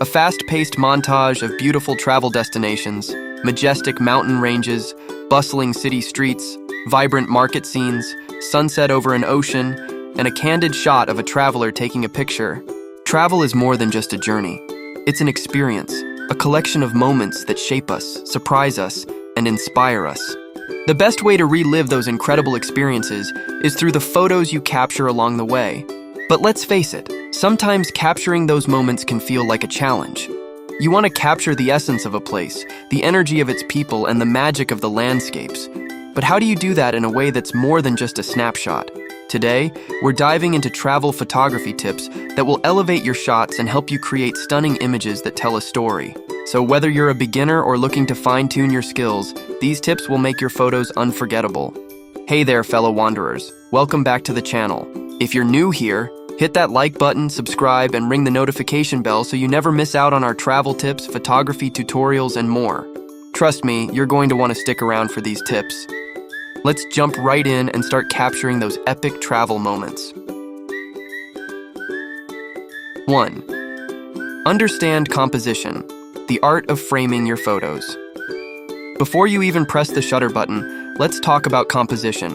A fast-paced montage of beautiful travel destinations, majestic mountain ranges, bustling city streets, vibrant market scenes, sunset over an ocean, and a candid shot of a traveler taking a picture. Travel is more than just a journey. It's an experience, a collection of moments that shape us, surprise us, and inspire us. The best way to relive those incredible experiences is through the photos you capture along the way. But let's face it, sometimes capturing those moments can feel like a challenge. You want to capture the essence of a place, the energy of its people, and the magic of the landscapes. But how do you do that in a way that's more than just a snapshot? Today, we're diving into travel photography tips that will elevate your shots and help you create stunning images that tell a story. So whether you're a beginner or looking to fine-tune your skills, these tips will make your photos unforgettable. Hey there, fellow wanderers. Welcome back to the channel. If you're new here, hit that like button, subscribe, and ring the notification bell so you never miss out on our travel tips, photography tutorials, and more. Trust me, you're going to want to stick around for these tips. Let's jump right in and start capturing those epic travel moments. 1. Understand composition, the art of framing your photos. Before you even press the shutter button, let's talk about composition,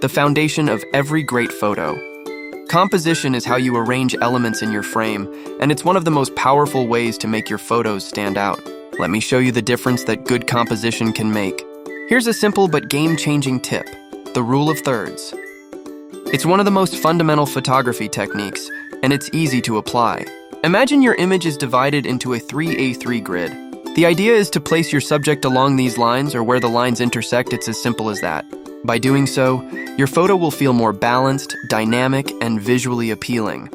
the foundation of every great photo. Composition is how you arrange elements in your frame, and it's one of the most powerful ways to make your photos stand out. Let me show you the difference that good composition can make. Here's a simple but game-changing tip, the rule of thirds. It's one of the most fundamental photography techniques, and it's easy to apply. Imagine your image is divided into a 3A3 grid. The idea is to place your subject along these lines, or where the lines intersect. It's as simple as that. By doing so, your photo will feel more balanced, dynamic, and visually appealing.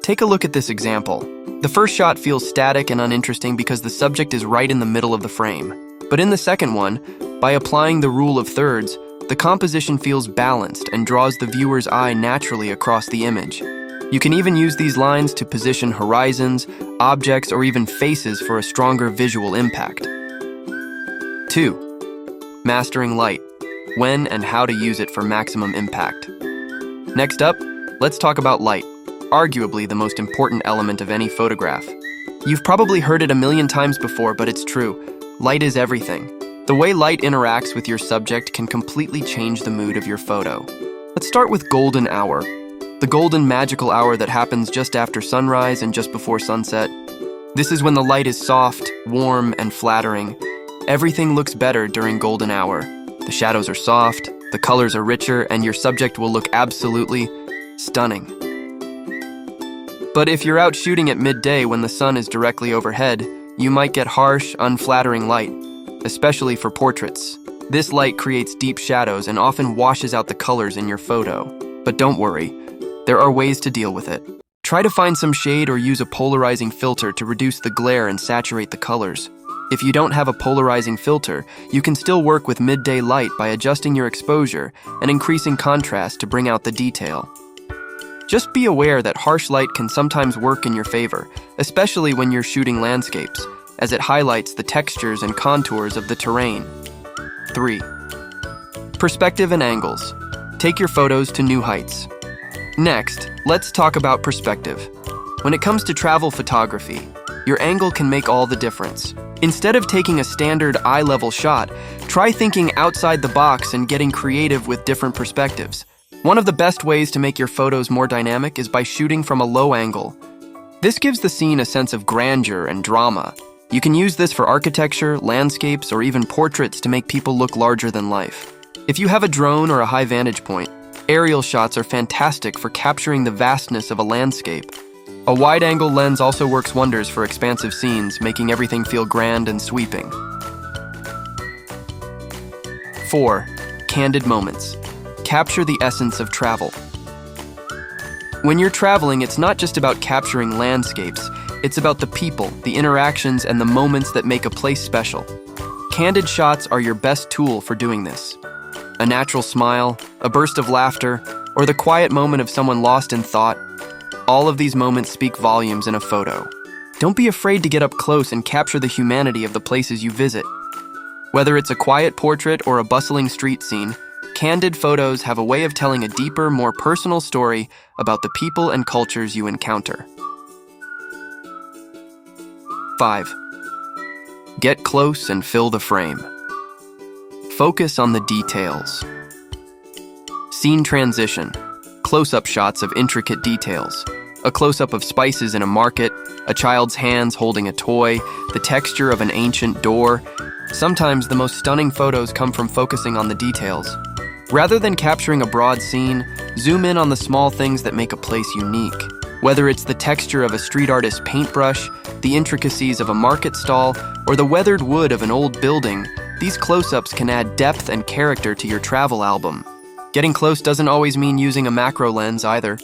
Take a look at this example. The first shot feels static and uninteresting because the subject is right in the middle of the frame. But in the second one, by applying the rule of thirds, the composition feels balanced and draws the viewer's eye naturally across the image. You can even use these lines to position horizons, objects, or even faces for a stronger visual impact. 2. Mastering light, when and how to use it for maximum impact. Next up, let's talk about light, arguably the most important element of any photograph. You've probably heard it a million times before, but it's true. Light is everything. The way light interacts with your subject can completely change the mood of your photo. Let's start with golden hour, the golden magical hour that happens just after sunrise and just before sunset. This is when the light is soft, warm, and flattering. Everything looks better during golden hour. The shadows are soft, the colors are richer, and your subject will look absolutely stunning. But if you're out shooting at midday when the sun is directly overhead, you might get harsh, unflattering light, especially for portraits. This light creates deep shadows and often washes out the colors in your photo. But don't worry, there are ways to deal with it. Try to find some shade or use a polarizing filter to reduce the glare and saturate the colors. If you don't have a polarizing filter, you can still work with midday light by adjusting your exposure and increasing contrast to bring out the detail. Just be aware that harsh light can sometimes work in your favor, especially when you're shooting landscapes, as it highlights the textures and contours of the terrain. 3. Perspective and angles. Take your photos to new heights. Next, let's talk about perspective. When it comes to travel photography, your angle can make all the difference. Instead of taking a standard eye-level shot, try thinking outside the box and getting creative with different perspectives. One of the best ways to make your photos more dynamic is by shooting from a low angle. This gives the scene a sense of grandeur and drama. You can use this for architecture, landscapes, or even portraits to make people look larger than life. If you have a drone or a high vantage point, aerial shots are fantastic for capturing the vastness of a landscape. A wide-angle lens also works wonders for expansive scenes, making everything feel grand and sweeping. 4. Candid moments. Capture the essence of travel. When you're traveling, it's not just about capturing landscapes, it's about the people, the interactions, and the moments that make a place special. Candid shots are your best tool for doing this. A natural smile, a burst of laughter, or the quiet moment of someone lost in thought, all of these moments speak volumes in a photo. Don't be afraid to get up close and capture the humanity of the places you visit. Whether it's a quiet portrait or a bustling street scene, candid photos have a way of telling a deeper, more personal story about the people and cultures you encounter. 5. Get close and fill the frame. Focus on the details. Scene transition. Close-up shots of intricate details. A close-up of spices in a market, a child's hands holding a toy, the texture of an ancient door. Sometimes the most stunning photos come from focusing on the details. Rather than capturing a broad scene, zoom in on the small things that make a place unique. Whether it's the texture of a street artist's paintbrush, the intricacies of a market stall, or the weathered wood of an old building, these close-ups can add depth and character to your travel album. Getting close doesn't always mean using a macro lens either.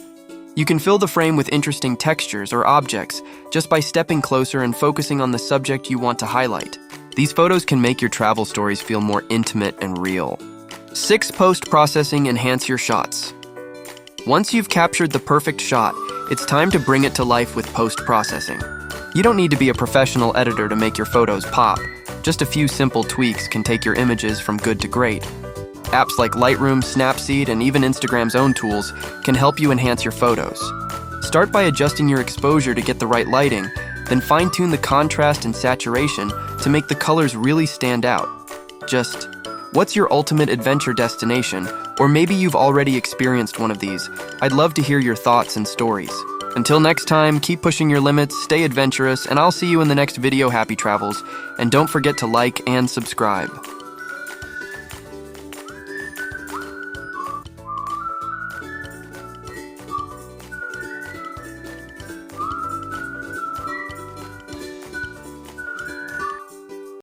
You can fill the frame with interesting textures or objects just by stepping closer and focusing on the subject you want to highlight. These photos can make your travel stories feel more intimate and real. 6. Post-processing enhance your shots. Once you've captured the perfect shot, it's time to bring it to life with post-processing. You don't need to be a professional editor to make your photos pop. Just a few simple tweaks can take your images from good to great. Apps like Lightroom, Snapseed, and even Instagram's own tools can help you enhance your photos. Start by adjusting your exposure to get the right lighting, then fine-tune the contrast and saturation to make the colors really stand out. Just, what's your ultimate adventure destination? Or maybe you've already experienced one of these. I'd love to hear your thoughts and stories. Until next time, keep pushing your limits, stay adventurous, and I'll see you in the next video. Happy travels, and don't forget to like and subscribe.